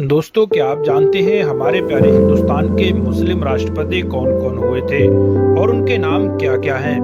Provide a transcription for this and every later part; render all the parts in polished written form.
दोस्तों, क्या आप जानते हैं हमारे प्यारे हिंदुस्तान के मुस्लिम राष्ट्रपति कौन कौन हुए थे और उनके नाम क्या क्या हैं।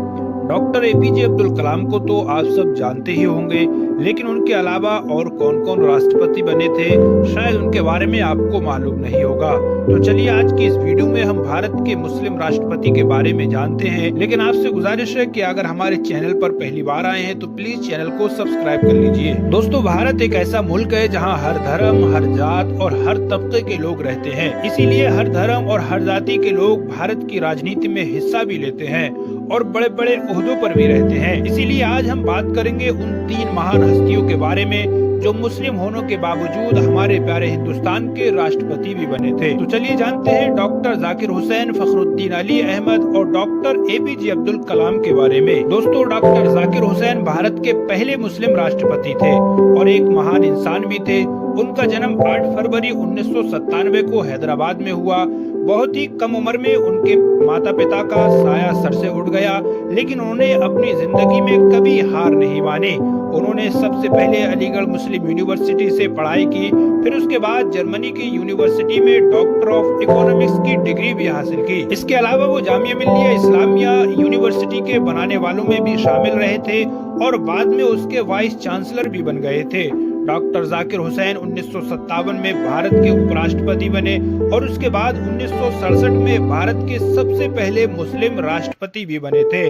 डॉक्टर एपीजे अब्दुल कलाम को तो आप सब जानते ही होंगे, लेकिन उनके अलावा और कौन कौन राष्ट्रपति बने थे शायद उनके बारे में आपको मालूम नहीं होगा। तो चलिए आज की इस वीडियो में हम भारत के मुस्लिम राष्ट्रपति के बारे में जानते हैं। लेकिन आपसे गुजारिश है कि अगर हमारे चैनल पर पहली बार आए हैं तो प्लीज चैनल को सब्सक्राइब कर लीजिए। दोस्तों, भारत एक ऐसा मुल्क है जहाँ हर धर्म, हर जात और हर तबके के लोग रहते हैं। इसीलिए हर धर्म और हर जाति के लोग भारत की राजनीति में हिस्सा भी लेते हैं और बड़े बड़े ओहदों पर भी रहते हैं। इसीलिए आज हम बात करेंगे उन 3 महान हस्तियों के बारे में जो मुस्लिम होने के बावजूद हमारे प्यारे हिंदुस्तान के राष्ट्रपति भी बने थे। तो चलिए जानते हैं डॉक्टर जाकिर हुसैन, फखरुद्दीन अली अहमद और डॉक्टर एपीजे अब्दुल कलाम के बारे में। दोस्तों, डॉक्टर जाकिर हुसैन भारत के पहले मुस्लिम राष्ट्रपति थे और एक महान इंसान भी थे। उनका जन्म 8 फरवरी 1997 को हैदराबाद में हुआ। बहुत ही कम उम्र में उनके माता पिता का साया सर से उठ गया, लेकिन उन्होंने अपनी जिंदगी में कभी हार नहीं मानी। उन्होंने सबसे पहले अलीगढ़ मुस्लिम यूनिवर्सिटी से पढ़ाई की, फिर उसके बाद जर्मनी की यूनिवर्सिटी में डॉक्टर ऑफ इकोनॉमिक्स की डिग्री भी हासिल की। इसके अलावा वो जामिया मिल्लिया इस्लामिया यूनिवर्सिटी के बनाने वालों में भी शामिल रहे थे और बाद में उसके वाइस चांसलर भी बन गए थे। डॉक्टर जाकिर हुसैन 1957 में भारत के उपराष्ट्रपति बने और उसके बाद 1967 में भारत के सबसे पहले मुस्लिम राष्ट्रपति भी बने थे।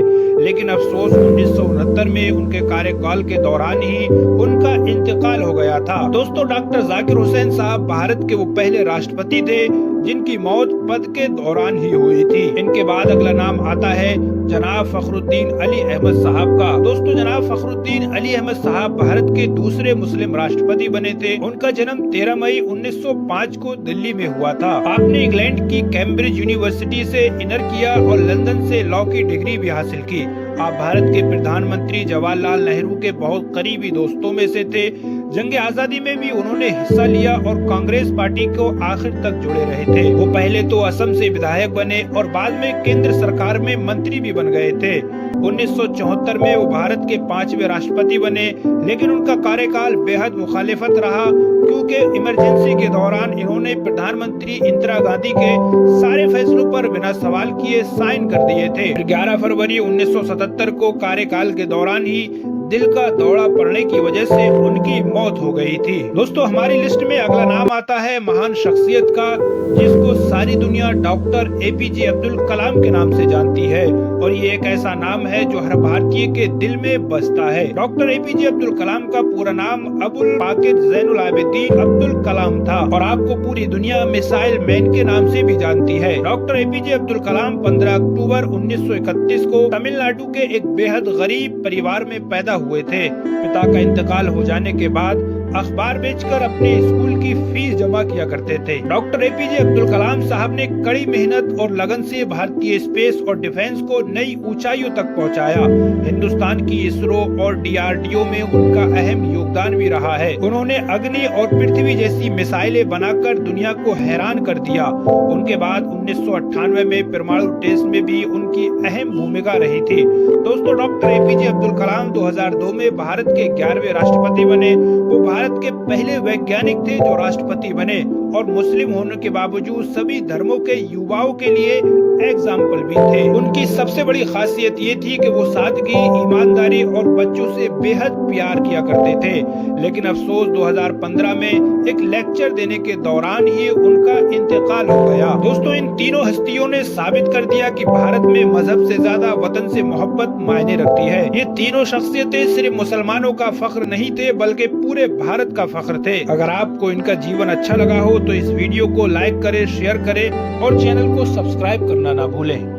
लेकिन अफसोस 1969 में उनके कार्यकाल के दौरान ही उनका इंतकाल हो गया था। दोस्तों, डॉक्टर जाकिर हुसैन साहब भारत के वो पहले राष्ट्रपति थे जिनकी मौत पद के दौरान ही हुई थी। इनके बाद अगला नाम आता है जनाब फखरुद्दीन अली अहमद साहब का। दोस्तों, जनाब फखरुद्दीन अली अहमद साहब भारत के दूसरे मुस्लिम राष्ट्रपति बने थे। उनका जन्म 13 मई 1905 को दिल्ली में हुआ था। आपने इंग्लैंड की कैम्ब्रिज यूनिवर्सिटी से इनर किया और लंदन से लॉ की डिग्री भी हासिल की। आप भारत के प्रधानमंत्री जवाहरलाल नेहरू के बहुत करीबी दोस्तों में से थे। जंग आजादी में भी उन्होंने हिस्सा लिया और कांग्रेस पार्टी को आखिर तक जुड़े रहे थे। वो पहले तो असम से विधायक बने और बाद में केंद्र सरकार में मंत्री भी बन गए थे। 1974 में वो भारत के 5वें राष्ट्रपति बने, लेकिन उनका कार्यकाल बेहद मुखालिफत रहा क्योंकि इमरजेंसी के दौरान इन्होंने प्रधानमंत्री इंदिरा गांधी के सारे फैसलों पर बिना सवाल किए साइन कर दिए थे। 11 फरवरी 1977 को कार्यकाल के दौरान ही दिल का दौरा पड़ने की वजह से उनकी मौत हो गई थी। दोस्तों, हमारी लिस्ट में अगला नाम आता है महान शख्सियत का, जिसको सारी दुनिया डॉक्टर एपीजे अब्दुल कलाम के नाम से जानती है और ये एक ऐसा नाम है जो हर भारतीय के दिल में बसता है। डॉक्टर एपीजे अब्दुल कलाम का पूरा नाम अबुल पाकिर जैनुल आबिदीन अब्दुल कलाम था और आपको पूरी दुनिया मिसाइल मैन के नाम से भी जानती है। डॉक्टर एपीजे अब्दुल कलाम 15 अक्टूबर 1931 को तमिलनाडु के एक बेहद गरीब परिवार में पैदा हुए थे। पिता का इंतकाल हो जाने के बाद अखबार बेचकर अपने स्कूल की फीस जमा किया करते थे। डॉक्टर एपीजे अब्दुल कलाम साहब ने कड़ी मेहनत और लगन से भारतीय स्पेस और डिफेंस को नई ऊंचाइयों तक पहुंचाया। हिंदुस्तान की इसरो और डीआरडीओ में उनका अहम योगदान भी रहा है। उन्होंने अग्नि और पृथ्वी जैसी मिसाइलें बनाकर दुनिया को हैरान कर दिया। उनके बाद 1998 में परमाणु टेस्ट में भी उनकी अहम भूमिका रही थी। दोस्तों, डॉक्टर एपीजे अब्दुल कलाम 2002 में भारत के 11वें राष्ट्रपति बने। वो भारत के पहले वैज्ञानिक थे जो राष्ट्रपति बने और मुस्लिम होने के बावजूद सभी धर्मों के युवाओं के लिए एग्जाम्पल भी थे। उनकी सबसे बड़ी खासियत ये थी कि वो सादगी, ईमानदारी और बच्चों से बेहद प्यार किया करते थे। लेकिन अफसोस 2015 में एक लेक्चर देने के दौरान ही उनका इंतकाल हो गया। दोस्तों, इन तीनों हस्तियों ने साबित कर दिया कि भारत में मजहब से ज्यादा वतन से मोहब्बत मायने रखती है। ये तीनों शख्सियतें सिर्फ मुसलमानों का फख्र नहीं थे बल्कि पूरे भारत का फख्र थे। अगर आपको इनका जीवन अच्छा लगा हो तो इस वीडियो को लाइक करें, शेयर करें और चैनल को सब्सक्राइब करना ना भूलें।